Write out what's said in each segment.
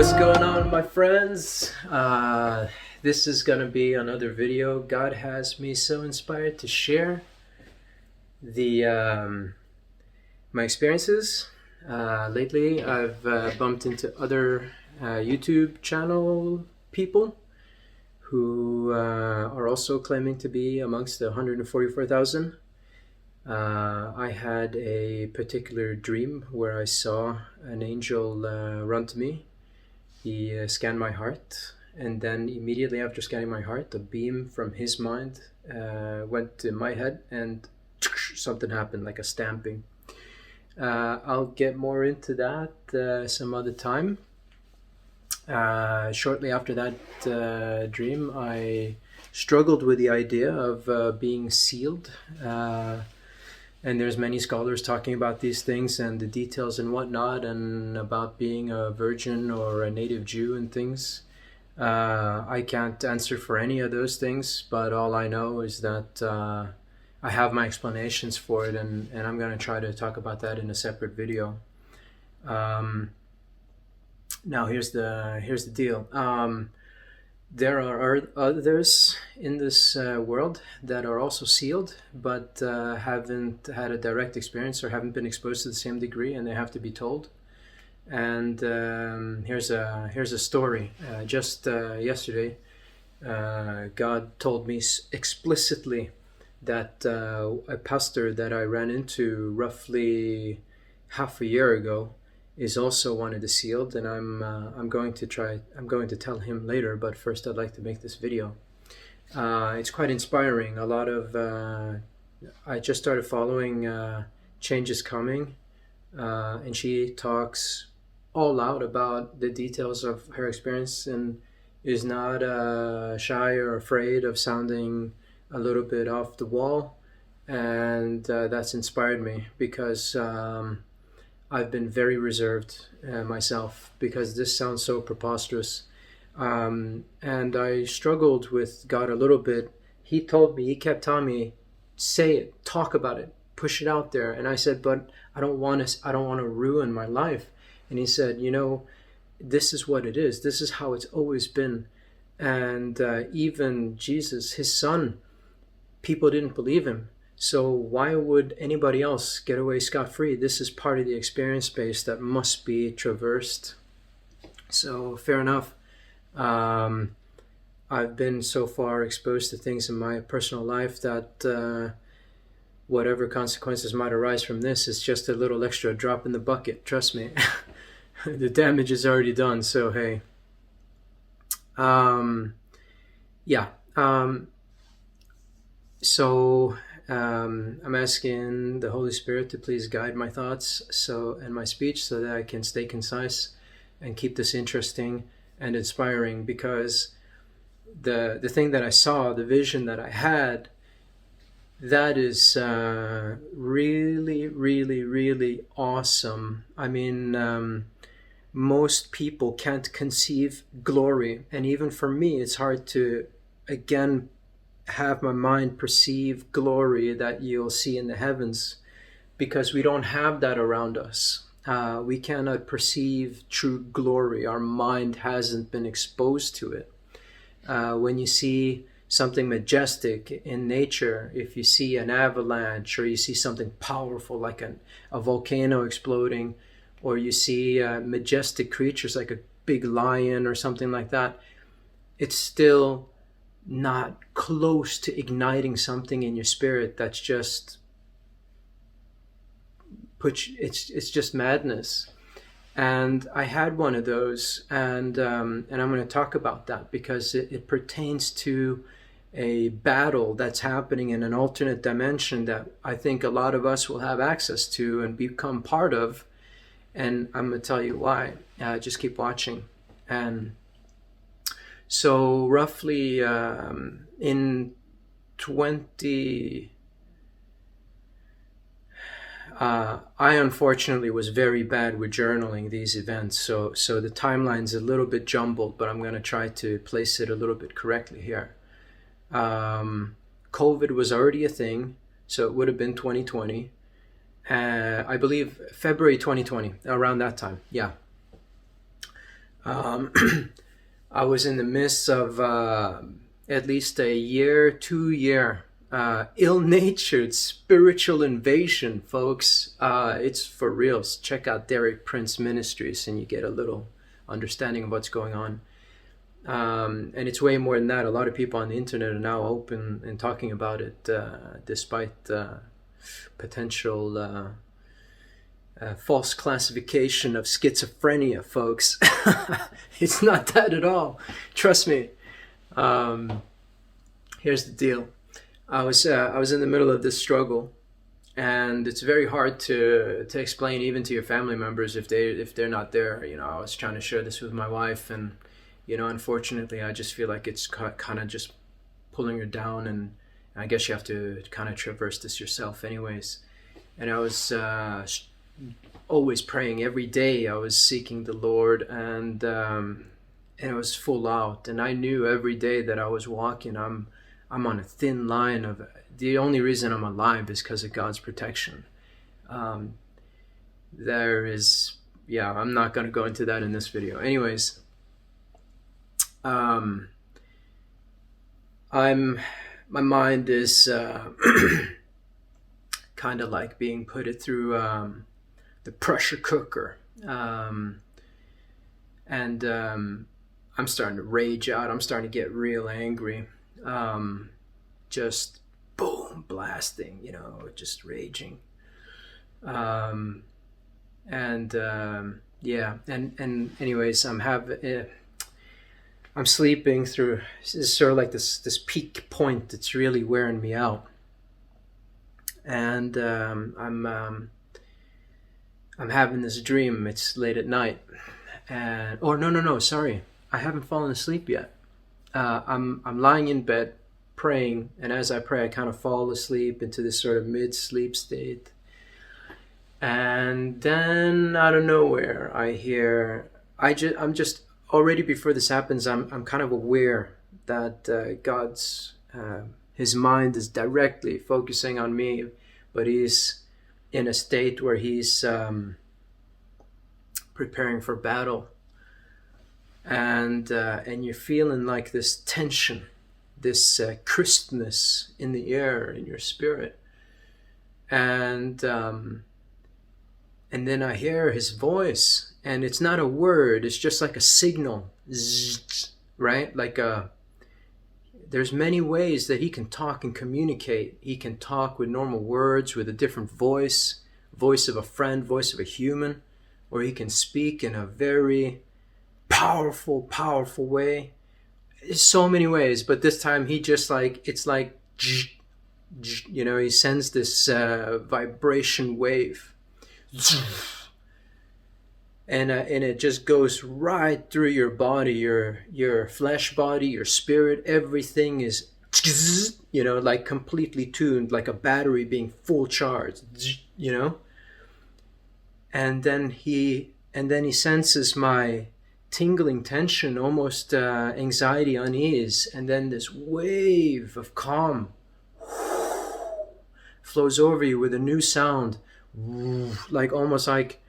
What's going on, my friends? This is gonna be another video. God has me so inspired to share the my experiences. Lately, I've bumped into other YouTube channel people who are also claiming to be amongst the 144,000. I had a particular dream where I saw an angel run to me. He scanned my heart, and then immediately after scanning my heart, a beam from his mind went to my head, and something happened, like a stamping. I'll get more into that some other time. Shortly after that dream, I struggled with the idea of being sealed. And there's many scholars talking about these things and the details and whatnot, and about being a virgin or a native Jew and things. I can't answer for any of those things, but all I know is that I have my explanations for it, and I'm going to try to talk about that in a separate video. Now here's the deal. There are others in this world that are also sealed, but haven't had a direct experience or haven't been exposed to the same degree, and they have to be told. And here's a story. Just yesterday, God told me explicitly that a pastor that I ran into roughly half a year ago is also one of the sealed, and I'm going to tell him later, but first I'd like to make this video. It's quite inspiring. A lot of I just started following Change is Coming, and she talks all out about the details of her experience and is not shy or afraid of sounding a little bit off the wall, and that's inspired me because I've been very reserved myself because this sounds so preposterous. And I struggled with God a little bit. He kept telling me, say it, talk about it, push it out there. And I said, but I don't want to ruin my life. And he said, this is what it is. This is how it's always been. And even Jesus, his son, people didn't believe him. So why would anybody else get away scot-free? This is part of the experience space that must be traversed. So fair enough. I've been so far exposed to things in my personal life that whatever consequences might arise from this is just a little extra drop in the bucket. Trust me. The damage is already done. So hey. I'm asking the Holy Spirit to please guide my thoughts and my speech so that I can stay concise and keep this interesting and inspiring, because the thing that I saw, the vision that I had, that is really, really, really awesome. I mean, most people can't conceive glory, and even for me it's hard to again have my mind perceive glory that you'll see in the heavens, because we don't have that around us. We cannot perceive true glory. Our mind hasn't been exposed to it. When you see something majestic in nature, if you see an avalanche, or you see something powerful like a volcano exploding, or you see majestic creatures like a big lion or something like that, it's still not close to igniting something in your spirit that's just it's just madness. And I had one of those, and I'm going to talk about that because it pertains to a battle that's happening in an alternate dimension that I think a lot of us will have access to and become part of, and I'm going to tell you why. Just keep watching. And so roughly in 20... I unfortunately was very bad with journaling these events, so the timeline's a little bit jumbled, but I'm going to try to place it a little bit correctly here. COVID was already a thing, so it would have been 2020. I believe February 2020, around that time, yeah. Um, I was in the midst of at least a year, 2 year ill-natured spiritual invasion, folks. It's for reals. Check out Derek Prince Ministries and you get a little understanding of what's going on. And it's way more than that. A lot of people on the internet are now open and talking about it, despite potential false classification of schizophrenia, folks. It's not that at all. Trust me. Here's the deal. I was in the middle of this struggle, and it's very hard to explain even to your family members if they're not there. You know, I was trying to share this with my wife, and you know, unfortunately, I just feel like it's kind of just pulling her down, and I guess you have to kind of traverse this yourself, anyways. And I was always praying every day. I was seeking the Lord, and it was full out. And I knew every day that I was walking, I'm on a thin line of. The only reason I'm alive is because of God's protection. There is, yeah, I'm not going to go into that in this video. Anyways, my mind is kind of like being put it through the pressure cooker, and I'm starting to rage out. I'm starting to get real angry, just boom, blasting, you know, just raging, yeah, and anyways, I'm sleeping through. It's sort of like this peak point that's really wearing me out, and I'm having this dream. It's late at night, and no, sorry, I haven't fallen asleep yet. I'm lying in bed praying, and as I pray, I kind of fall asleep into this sort of mid-sleep state, and then out of nowhere, I hear. I'm just already before this happens. I'm kind of aware that God's His mind is directly focusing on me, but He's in a state where He's preparing for battle, and you're feeling like this tension, this crispness in the air, in your spirit, and then I hear His voice, and it's not a word, it's just like a signal, zzz, right? Like there's many ways that He can talk and communicate. He can talk with normal words, with a different voice of a friend, voice of a human, or He can speak in a very powerful way. There's so many ways, but this time He just like, it's like, you know, He sends this vibration wave, and it just goes right through your body, your flesh body, your spirit. Everything is, you know, like completely tuned, like a battery being full charged, you know. And then he senses my tingling tension, almost anxiety, unease, and then this wave of calm flows over you with a new sound, like almost like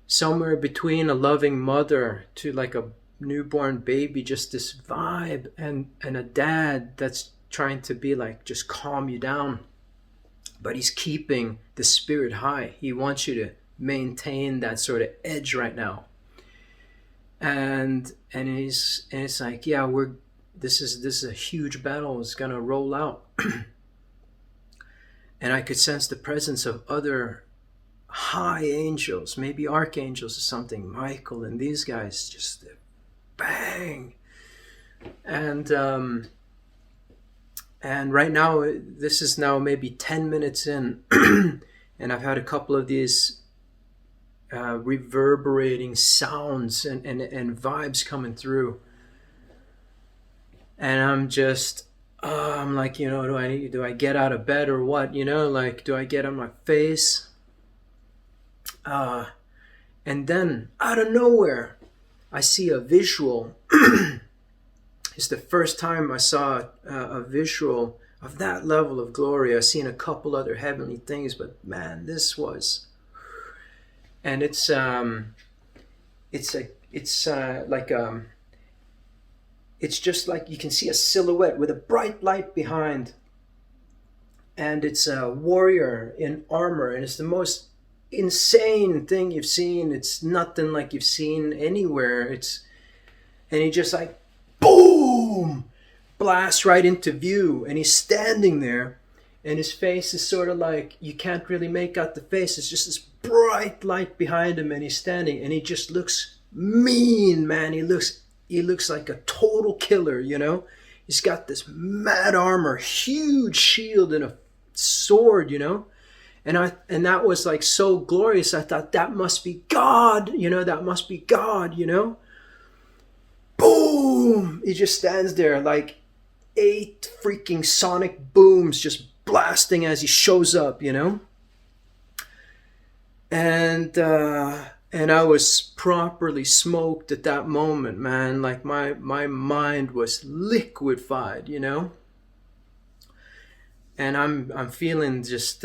somewhere between a loving mother to like a newborn baby, just this vibe, and a dad that's trying to be like, just calm you down, but he's keeping the spirit high. He wants you to maintain that sort of edge right now. And it's like, yeah, this is a huge battle. It's gonna roll out. And I could sense the presence of other high angels, maybe archangels or something, Michael and these guys, just bang. And right now, this is now maybe 10 minutes in, and I've had a couple of these reverberating sounds and vibes coming through, and I'm just I'm like, you know, do I get out of bed or what, you know, like, do I get on my face, and then out of nowhere I see a visual. It's the first time I saw a visual of that level of glory. I've seen a couple other heavenly things, but man, this was. And it's it's it's just like you can see a silhouette with a bright light behind, and it's a warrior in armor, and it's the most insane thing you've seen. It's nothing like you've seen anywhere. And he just like boom blasts right into view, and he's standing there, and his face is sort of like, you can't really make out the face. It's just this bright light behind him, and he's standing, and he just looks mean, man. He looks like a total killer, you know. He's got this mad armor, huge shield, and a sword, you know. And that was like so glorious. I thought, that must be God, you know. That must be God, you know. Boom! He just stands there like 8 freaking sonic booms just blasting as he shows up, you know. And I was properly smoked at that moment, man. Like my mind was liquefied, you know. And I'm feeling just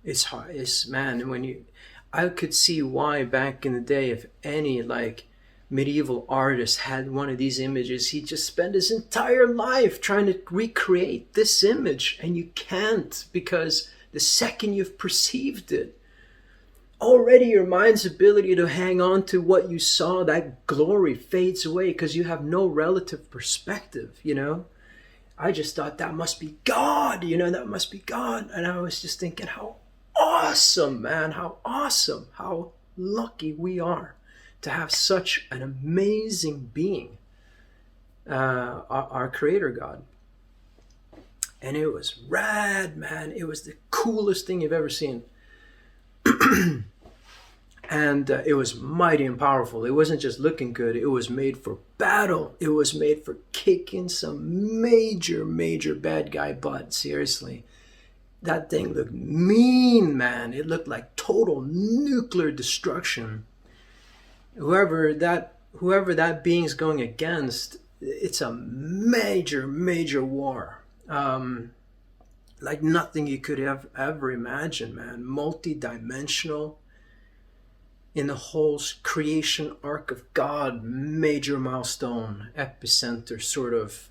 it's hard. It's, man, I could see why back in the day, if any like medieval artist had one of these images, he'd just spend his entire life trying to recreate this image, and you can't, because the second you've perceived it, already your mind's ability to hang on to what you saw, that glory, fades away because you have no relative perspective, you know. I just thought, that must be God, you know, that must be God. And I was just thinking, how awesome, man, how awesome, how lucky we are to have such an amazing being, our creator God. And it was rad, man. It was the coolest thing you've ever seen. And it was mighty and powerful. It wasn't just looking good. It was made for battle. It was made for kicking some major, major bad guy butt. Seriously. That thing looked mean, man. It looked like total nuclear destruction. Whoever that being's going against, it's a major, major war. Like nothing you could have ever imagined, man. Multi-dimensional. In the whole creation arc of God, major milestone, epicenter, sort of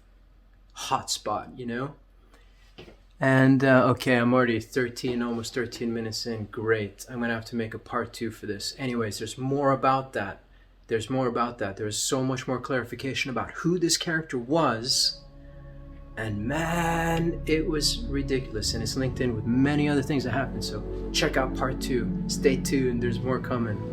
hotspot, you know? And, okay, I'm already almost 13 minutes in. Great. I'm going to have to make a part 2 for this. Anyways, there's more about that. There's so much more clarification about who this character was. And man, it was ridiculous. And it's linked in with many other things that happened. So check out part 2. Stay tuned. There's more coming.